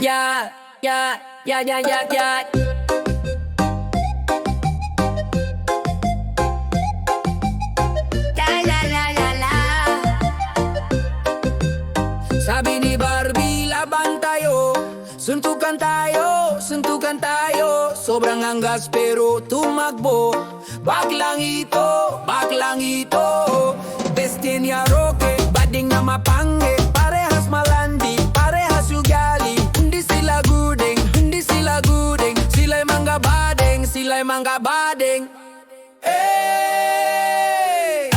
Yeah, yeah, yeah, yeah, yeah, yeah. La la la la la. Sabi ni Barbie, laban tayo. Suntukan tayo, suntukan tayo. Sobrang anggas pero tumakbo. Baklang ito, baklang ito. Destinya Roque, bading na mapangi. Parehas malandi, parehas ugali. Hindi sila gudeng, hindi sila gudeng. Sila'y mangga badeng, sila'y mangga badeng. Hey!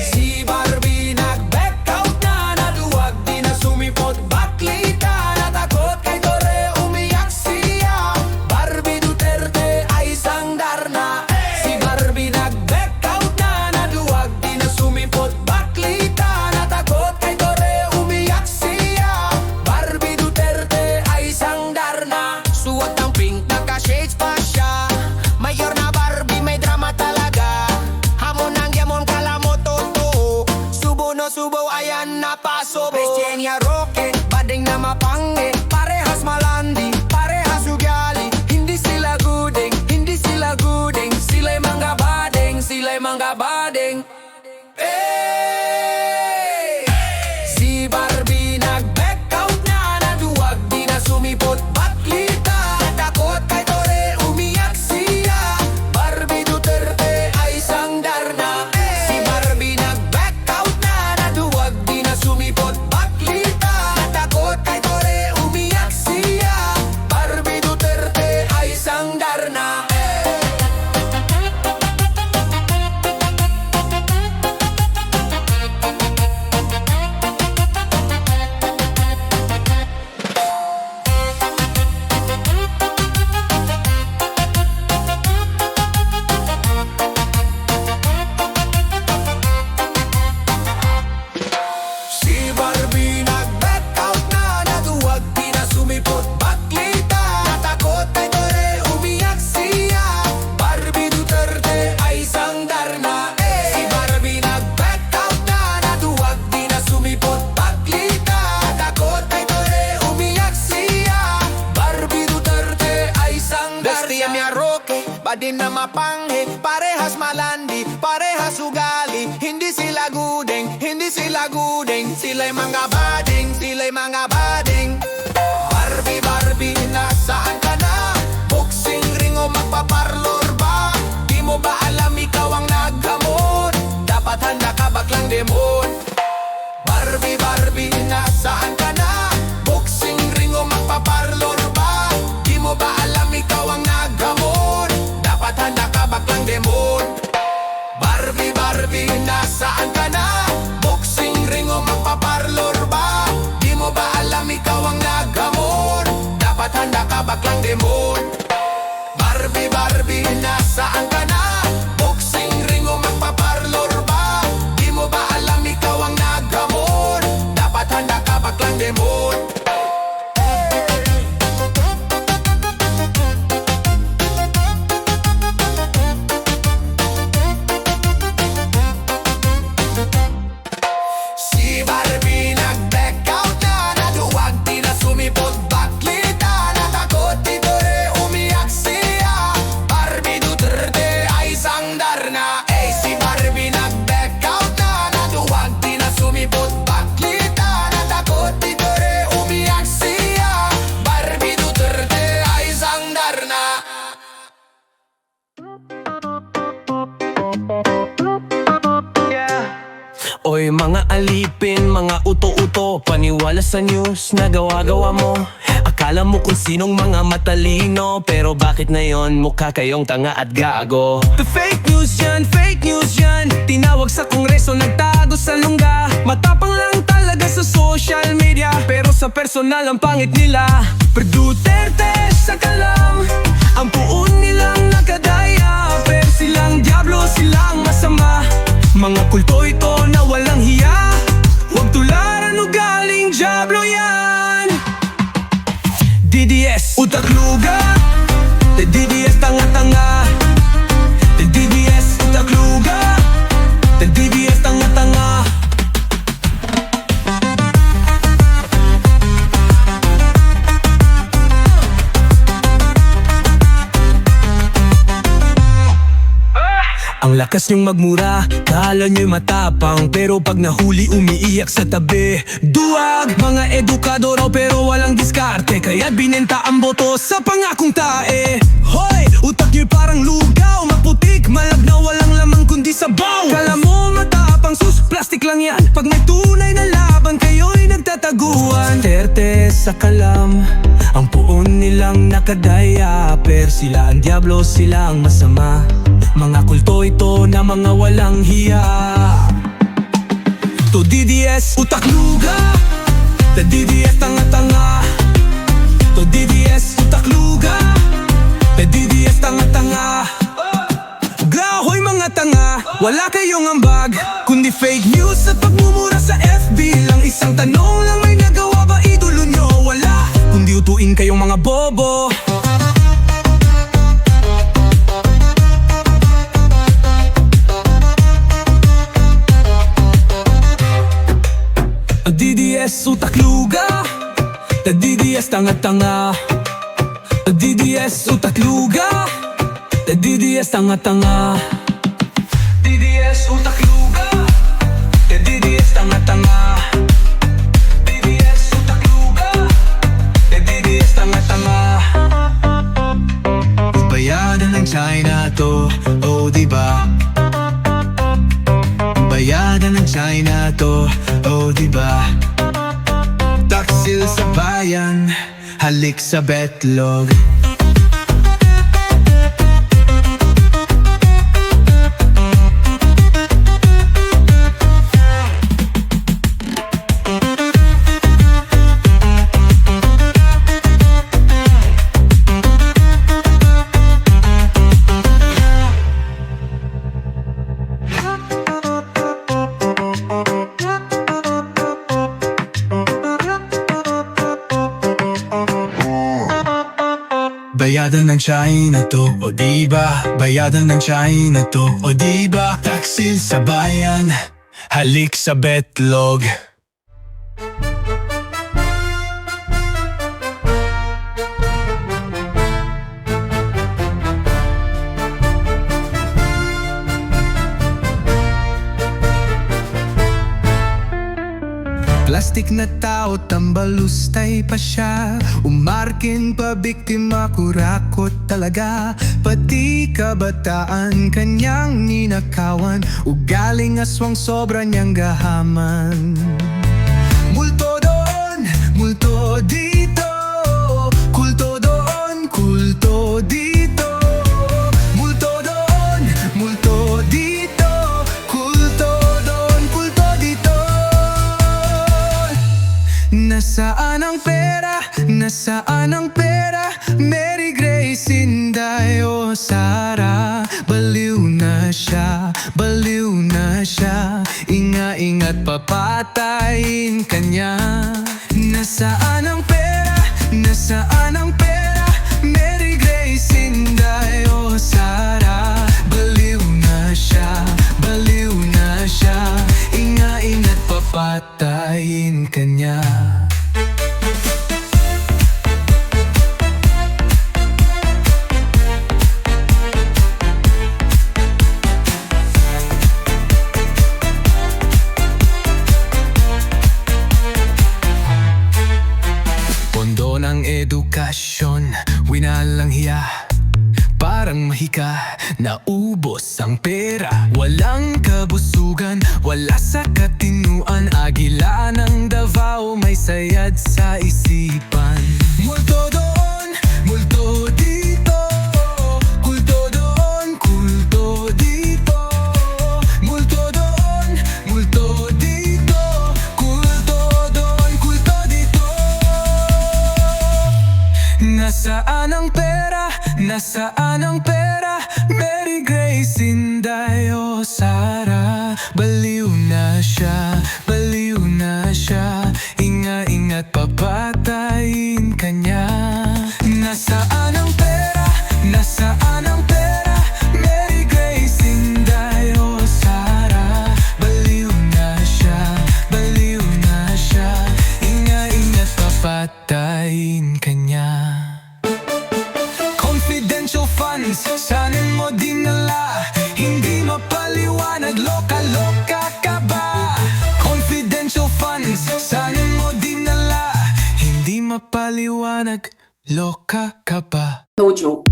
Si Barbie nag-back out na. Naduwag di na sumipot. Baklita, natakot kay Tore. Umiyak siya. Barbie Duterte ay isang darna. Si Barbie nag-back out na. Naduwag di na sumipot. Baklita, natakot kay Tore. Umiyak siya. Barbie Duterte ay isang darna. Suot ng pink, naka-shades pa siya. Mayor na Barbie, may drama talaga. Hamon ang yamon, kala mo totoo. Subo no subo, ayan na pasobo. Destinya Roque, bading na mapangi. Parehas malandi, parehas ugali. Hindi sila gudeng, hindi sila gudeng. Sila'y mangga badeng, sila'y mangga badeng. Hey! Si Barbie nag-back out na. Naduwag di na sumipot. Baklita, natakot kay Tore. Umiyak siya. Barbie Duterte ay isang darna. Si Barbie nag-back out na. Naduwag di na sumipot. Baklita, natakot kay Tore. Umiyak siya. Barbie Duterte ay isang darna. Si Barbie nag-back out na. Naduwag di na sumipot. Baklita, natakot kay Tore. Umiyak siya. Barbie Duterte ay isang darna. Si Barbie nag-back out na. Naduwag di na sumipot. Baklita, natakot kay Tore. Umiyak siya. Barbie Duterte ay isang darna. Destinya Roque, badin na mapanghi. Parehas malandi, parehas ugali. Hindi sila gudeng, hindi sila gudeng. Sila'y mga bading, sila'y mga bading. Barbie, Barbie, nasaan ka na? Boxing ring o magpaparlor ba? Di mo ba alam ikaw ang naghamon? Dapat handa ka baklang demon. Barbie, Barbie, nasaan ka na? Boxing ring o magpaparlor ba? Di mo ba alam ikaw ang naghamon? Dapat handa ka baklang demon. Barbie, Barbie, nasaan ka na? Boxing ring o magpaparlor ba? Di mo ba alam ikaw ang naghamon? Dapat handa ka baklang demon. Barbie, Barbie, nasaan ka na? Boxing ring o magpaparlor ba? Di mo ba alam ikaw ang naghamon? Dapat handa ka baklang demon. Si Barbie nag-back out na. Naduwag di na sumipot. Baklita, natakot di Tore. Umiyak siya. Barbie Duterte ay isang darna. Si Barbie nag-back out na. Naduwag di na sumipot. Baklita, natakot di Tore. Umiyak siya. Barbie Duterte ay isang darna. Oy mga alipin, mga uto-uto, paniwala sa news na gawa-gawa mo. Akala mo kung sinong mga matalino, pero bakit na yon mukha kayong tanga at gago? The fake news yan, tinawag sa kongreso, nagtago sa lungga. Matapang lang talaga sa social media, pero sa personal ang pangit nila. Pero Duterte sa kalam, ang puon nilang nakadaya, pero silang diablo, silang masama. Mga kulto ito na walang hiya, huwag tularan o galing diablo yan. DDS, utak luga. DDS, tanga-tanga. DDS, utak luga. DDS, tanga-tanga. Malakas niyong magmura, kala nyo'y matapang, pero pag nahuli umiiyak sa tabi. Duwag, mga edukado raw pero walang diskarte, kaya binenta ang boto sa pangakong tae. Hoy, utak nyo'y parang lugaw, maputik, malab na walang laman kundi sabaw. Kala mo matapang, sus, plastic lang yan. Pag may tunay na laban, kayo'y nagtataguan. Terte sa kalam, ang puon nilang nakadaya, pero sila ang diablo, sila ang masama. Mga kulto ito na mga walang hiya. To DDS, utak luga. To DDS, tanga-tanga. To DDS, utak luga. To DDS, tanga-tanga. Grahoy mga tanga, wala kayong ambag, kundi fake news at pagmumura sa FB lang. Isang tanong lang, may nagawa ba idolo nyo? Wala, kundi utuin kayong mga bobo. DDS, utak luga. DDS, tanga-tanga. DDS, utak luga. DDS, tanga-tanga. DDS, utak luga. DDS, tanga-tanga. DDS, utak luga. DDS, tanga-tanga. Bayadan ng China to, oh diba? Bayadan ng China to, oh diba? Taksil sa bayan, halik sa betlog. Bayadan ng China to, o diba? Bayadan ng China to, o diba? Taksil sa bayan, halik sa betlog. Plastic na tao, tambalustay pa siya. Umarkin pa, biktima, kurakot talaga. Pati kabataan, kanyang ninakawan. Ugaling aswang, sobra niyang gahaman. Multo doon, multo dito. Kulto doon, kulto dito. Multo doon, multo dito. Kulto doon, kulto dito. Nasaan ang pera? Nasaan ang pera? Mary Grace, Inday o Sara. Baliw na siya, baliw na siya. Inga-ingat, papatayin kanya. Nasaan ang pera? Nasaan ang pera? Mary Grace, Inday o Sara. Baliw na siya, baliw na siya. Inga-ingat, papatayin kanya. Pondo ng edukasyon, winalang hiya. Parang mahika, naubos ang pera. Walang kabusugan, wala sa katinuan. Agila ng Davao, may sayad sa isipan. Multo doon, multo dito. Kulto doon, kulto dito. Multo doon, multo dito. Kulto doon, kulto dito. Nasaan ang pera? Nasaan ang pera? Mary Grace, Inday o Sara. Baliw na siya, baliw na siya. Inga-ingat, papatayin kanya. Nasaan ang pera? Nasaan ang pera? Mary Grace, Inday o Sara. Baliw na siya, baliw na siya. Inga-ingat, papatayin kanya. Confidential funds, saan mo dinala? Hindi mapa mapaliwanag, loka ka ba? No joke.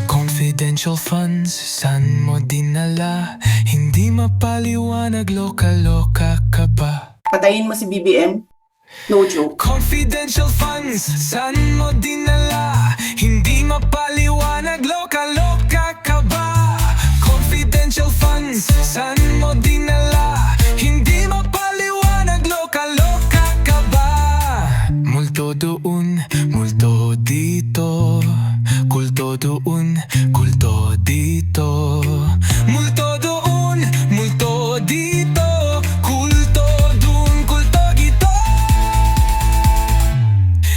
Confidential funds, saan mo dinala? Hindi mapaliwanag, loka ka ba? Patayin mo si BBM. No joke. Confidential funds, saan mo dinala? Hindi mapaliwanag, loka ka ba? Confidential funds, saan mo dinala? Hindi mapaliwanag, loka ka ba? Multo doon, multo dito. Kulto doon, kulto dito. Multo doon, multo dito. Kulto doon, kulto dito.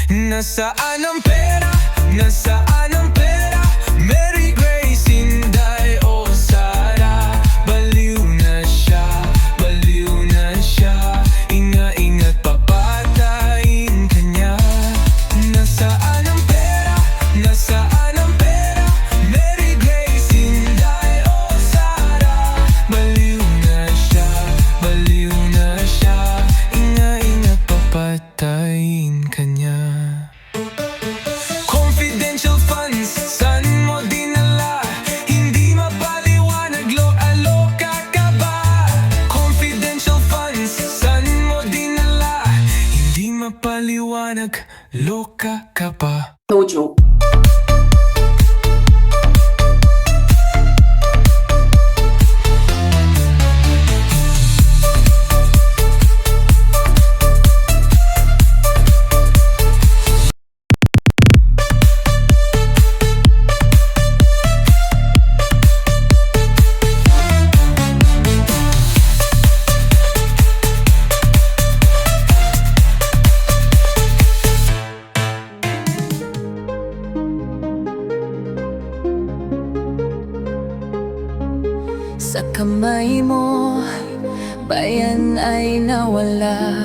Nasaan ang pera? Nasaan ang pera? Mary Grace, Inday o Sara? Baliw na siya, baliw na siya. Ingat papatayin ka niya. Nasaan ang pera? Nasaan ang pera? Mary Grace, Inday o Sara? Baliw na siya, baliw na siya. Ingat papatayin ka niya. Confidential funds, saan mo dinala? Hindi mapaliwanag, loka ka ba? Confidential funds, saan mo dinala? Hindi mapaliwanag, loka ka ba? No joke. Sa kamay mo, bayan ay nawala.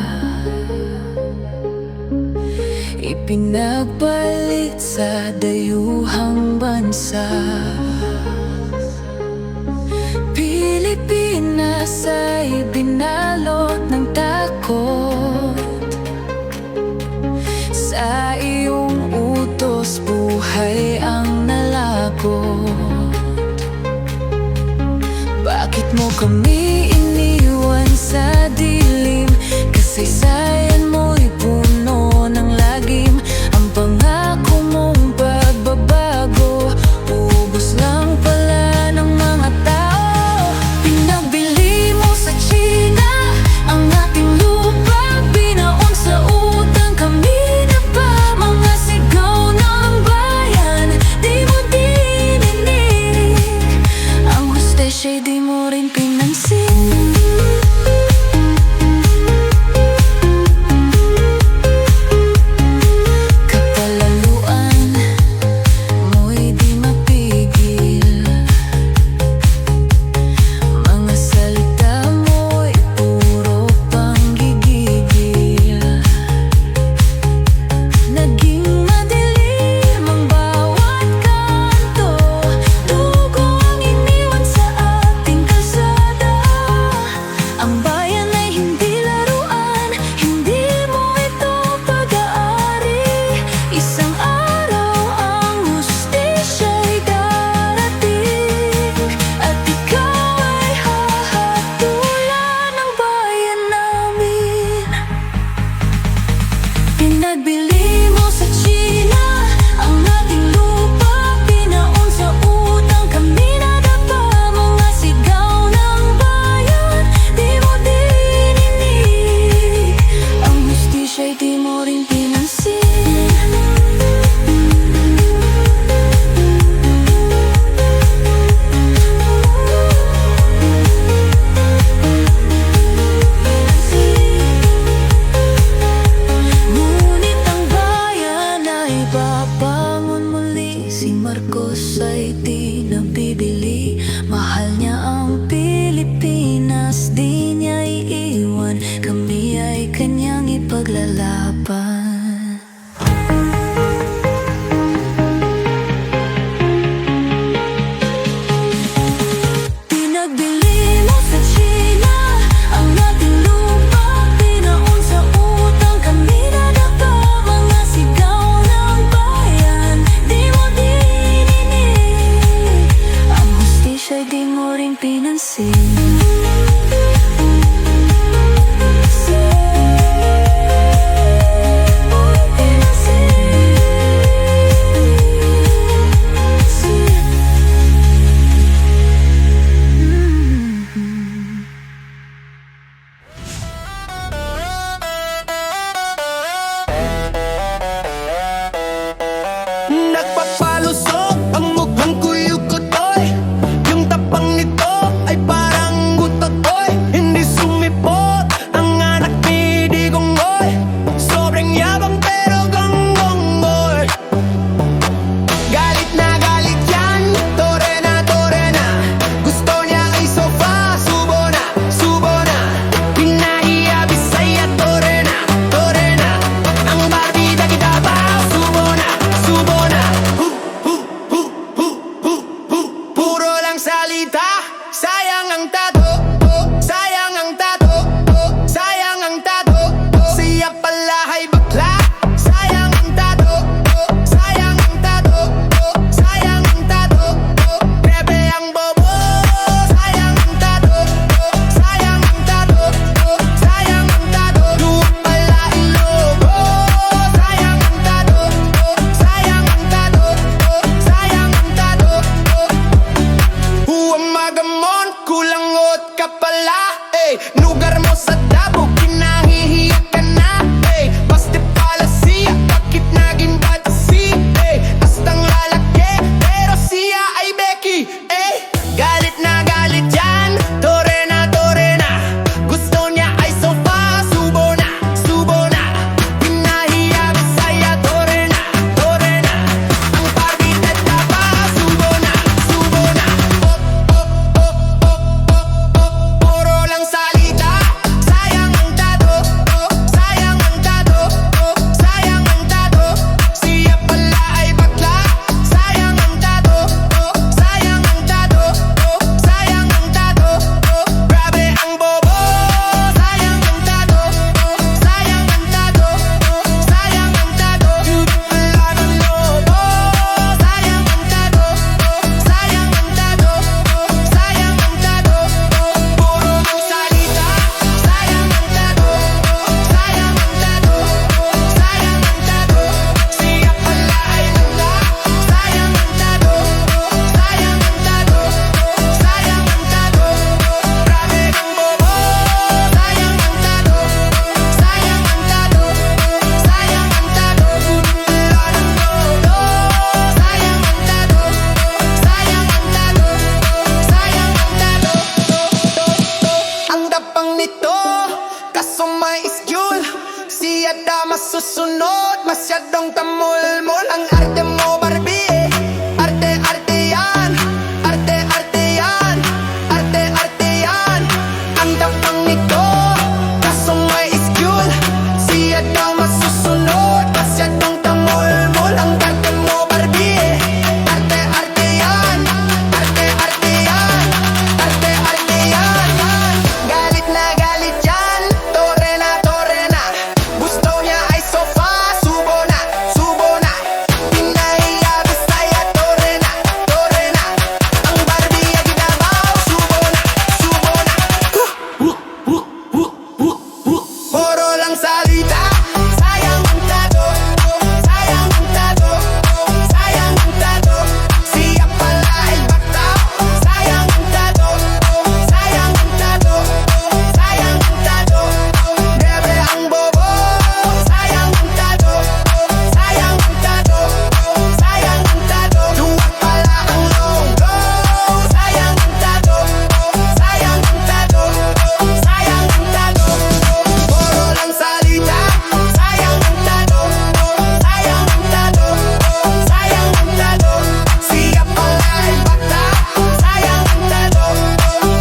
Ipinagpalit sa dayuhang bansa. Pilipinas ay binalot ng takot. Sa iyong utos, buhay ang nalagot. Bakit mo kami iniwan sa dilim? Kasaysayan mo'y puno ng lagim. Ang pangako mong pagbabago, ubos lang pala ng mga tao. Pinagbili mo sa China ang ating lupa, binaon sa utang kami na pa. Mga sigaw ng bayan, di mo dininig. Ang hostesya di mo rin pinansin. Kapalaluan mo'y di mapigil. Mga salita mo'y puro panggigigil. Naging madilim ang bawat kanto. Dugo ang iniwan sa ating kalsada. Ang bayan ay hindi laruan, hindi mo ito pag-aari. Isang araw ang hustisya'y darating, at ikaw ay hahatulan ng bayan namin. Pinagbili mo sa China ang ating lupa, binaon sa utang kami na dapa. Mga sigaw ng bayan, di mo dininig. Ang hustisya'y di mo rin pinansin. Ngunit ang bayan ay babangon muli. Si Marcos ay di nabibili. Mahal niya ang Pilipinas, di niya iiwan. Kami ay kanyang ipaglalaban. nagpapalusok ang mukhang kuyukotoy. Yung tapang nito ay parang gutotoy. Hindi sumipot ang anak ni Digonggoy. Sobrang yabang pero gonggonggoy. Galit na yan, tore na, tore na. Gusto niya ay sofa, subo na, subo na. Pinahiya Bisaya, tore na, tore na. Ang Barbie da Davao, subo na, subo na. Puro lang salita, sayang ang tato, sayang ang tato, sayang ang tato. Siya pala ay bakla, sayang ang tato, sayang ang tato, sayang ang tato. Bebe ang bobo, sayang ang tato, sayang ang tato, sayang ang tato. Duwa pala ilobo, sayang ang tato, sayang ang tato, sayang ang tato. Huwag magamon, kulangot ka pala, eh. Lugar mo sa Davao, kinahihiya ka na, eh. Baste pala siya, bakit naging batasi, eh. Astang lalaki, pero siya ay Becky, eh. Galit yan, tore na, tore na. Gusto niya ay sofa, subo na, subo na. Pinahiya Bisaya, tore na, tore na. Ang Barbie na Davao, subo na, subo na. Puro lang salita, sayang ang tato, sayang ang tato, sayang ang tato. Siya pala ay bakla, sayang ang tato, sayang ang tato, sayang ang tato. Grabe ang bobo, sayang ang tato, sayang ang tato, sayang ang tato. Wala ng lobo, sayang ang tato, sayang ang tato, sayang ang tato. Puro lang salita, sayang ang tato, sayang ang tato, sayang ang tato. Siya pala ay bakla, sayang ang tato, sayang ang tato, sayang ang tato. Grabe ang bobo, sayang ang tato, sayang ang tato, sayang ang tato. Wala ng lobo, sayang ang tato, sayang ang tato, sayang ang tato. Ang dapang nito, kaso may iskul. Siya da masusunod, masyadong tamulmol. Ang arte mo Barbie, arte-arte yan, arte-arte yan, arte-arte yan. Ang dapang nito, kaso may iskul. Siya da masusunod, masyadong tamulmol. Ang arte mo Barbie, arte-arte yan, arte-arte yan, arte-arte yan. Galit yan, tore na, tore na. Gusto niya ay sofa, subo na, subo na. Pinahiya Bisaya, tore na, tore na. Ang Barbie ay Davao, subo na, subo na. Puro lang salita, sayang ang tato, sayang ang tato, sayang ang tato. Siya pala ay bakla, sayang ang tato, sayang ang tato, sayang ang tato. Bebe ang bobo, sayang ang tato, sayang ang tato, sayang ang tato. Duwa pala ang logo, sayang ang tato, sayang ang tato, sayang ang tato. Puro lang salita, sayang ang tato, sayang ang tato, sayang ang tato. Siya pala ay bakla, sayang ang tato,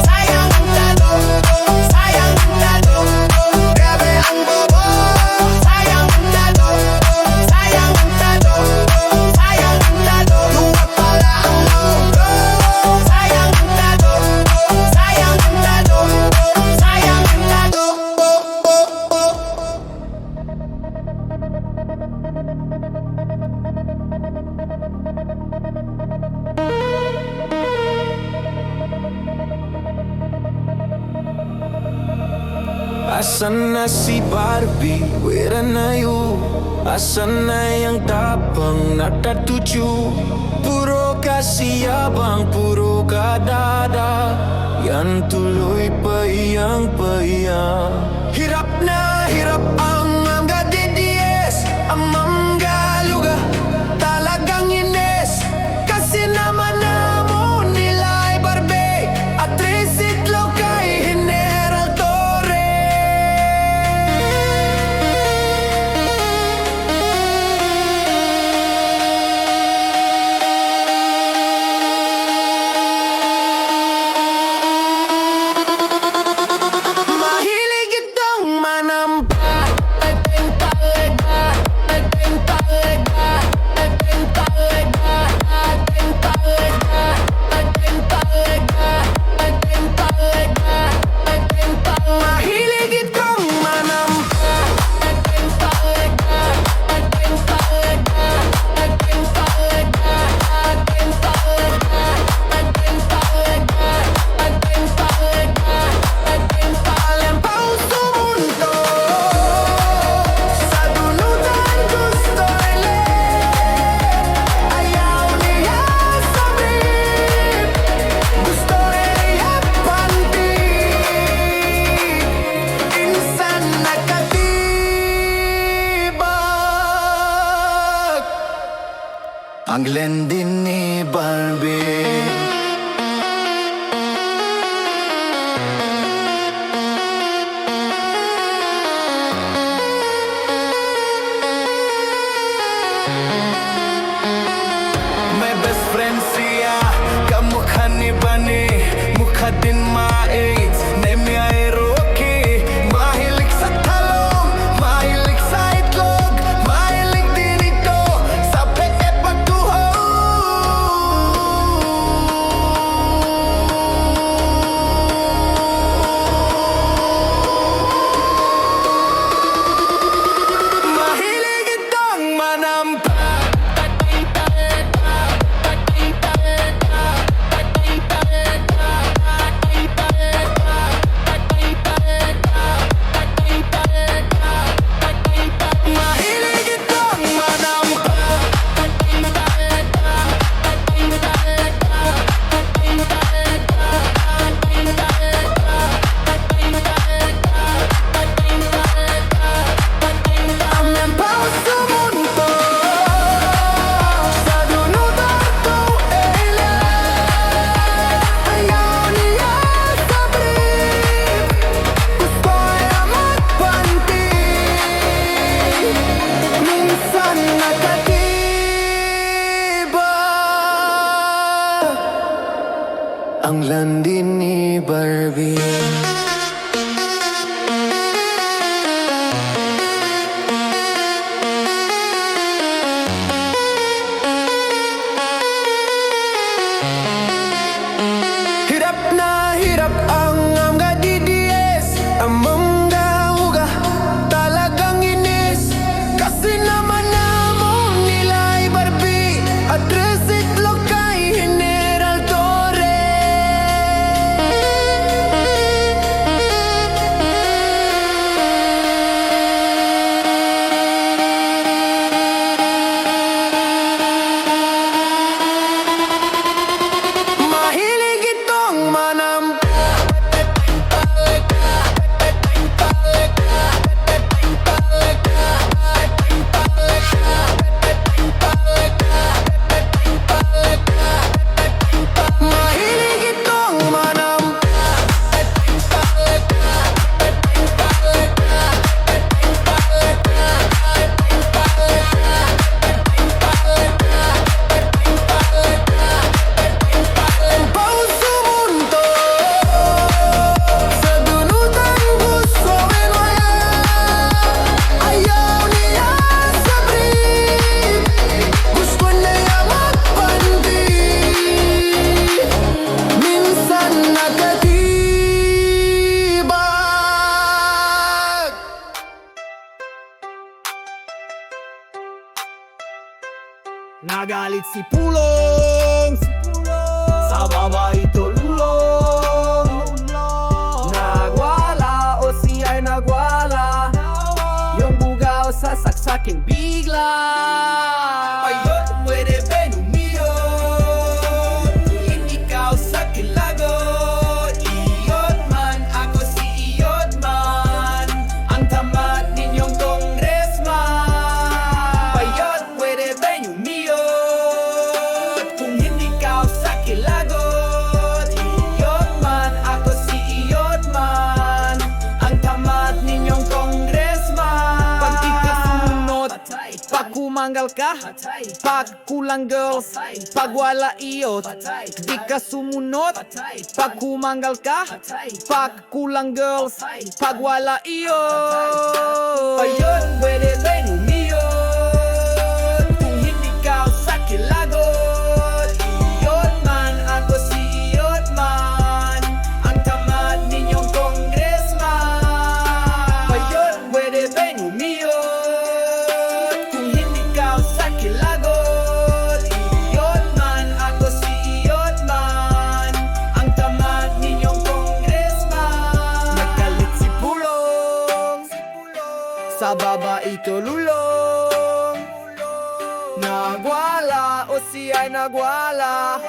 sayang ang tato, sayang ang tato. Grabe ang bobo, sayang ang tato, sayang ang tato, sayang ang tato. Luwa pala ang logo, sayang ang tato, sayang ang tato, sayang ang tato. Asan na si Barbie? Where na you? Asan na yung tapang natatuju? Puro kasiyabang, puro kadada. Yan tuloy pa iyang paiya. Hirap na hirap ang mga DDS, ang mga luga. Talagang hindi ang lendin ni Barbie. May best friend siya, kamukha ni Bani, mukha din ma-AIDS, name niya ay Rocky. Mahilig sa talong, mahilig sa itlog, mahilig din ito sa peke pagtuho. Mahilig itong manampa. Mahilig itong manampa. Ang nampaw sa mundo, sa dunutan ko ilan. Ayaw niya sa brief, gusto niya magpanti. Minsan nakatiba ang landi ni Barbie. Hirap na hirap ang mga DDS, ang mga huga talagang inis. Kasi naman namon nila ay Barbie, address itlog kay General Torre. Mahilig itong manampa. Mahilig itong manampa. Nampaw sa mundo, sa dunutan gusto wala. Ayaw niya sa brief, gusto niya magpandi. Minsan nakatibag. Nagalit si Pulong, sa babae tulong. Nagwala o siya'y nagwala, yung bugaw sa saksakin bigla. Ayun, pwede ba umiyon? Ikaw sa kilagot, iyot man, ako si iyot man, ang tamat ninyong congressman. Ayun, pwede ba umiyon? Kung hindi ka sa kilagot, iyot man, ako si iyot man, ang tamat ninyong congressman. Pag di ka sumunod, pag kumanggal ka, pag kulang girls, pag wala iyot. Di ka sumunod, pag kumanggal ka, pag kulang girls, pag wala iyot. Ayun, pwede ba umiyon? Kung hindi ka sa kilagot, iyot man, ako si iyot man, ang tamat ninyong congressman. Ayun, pwede ba umiyon? Kung hindi ka sa kilagot, iyot man, ako si iyot man, ang tamat ninyong congressman. Nagkalit si Pulong, sa babae tululong. Nagwala o siya'y nagwala,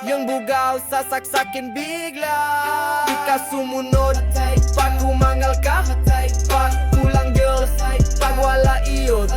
yung bugaw sa saksakin bigla. Di ka sumunod, pag humangal ka, pag kulang girls, pag wala iyot.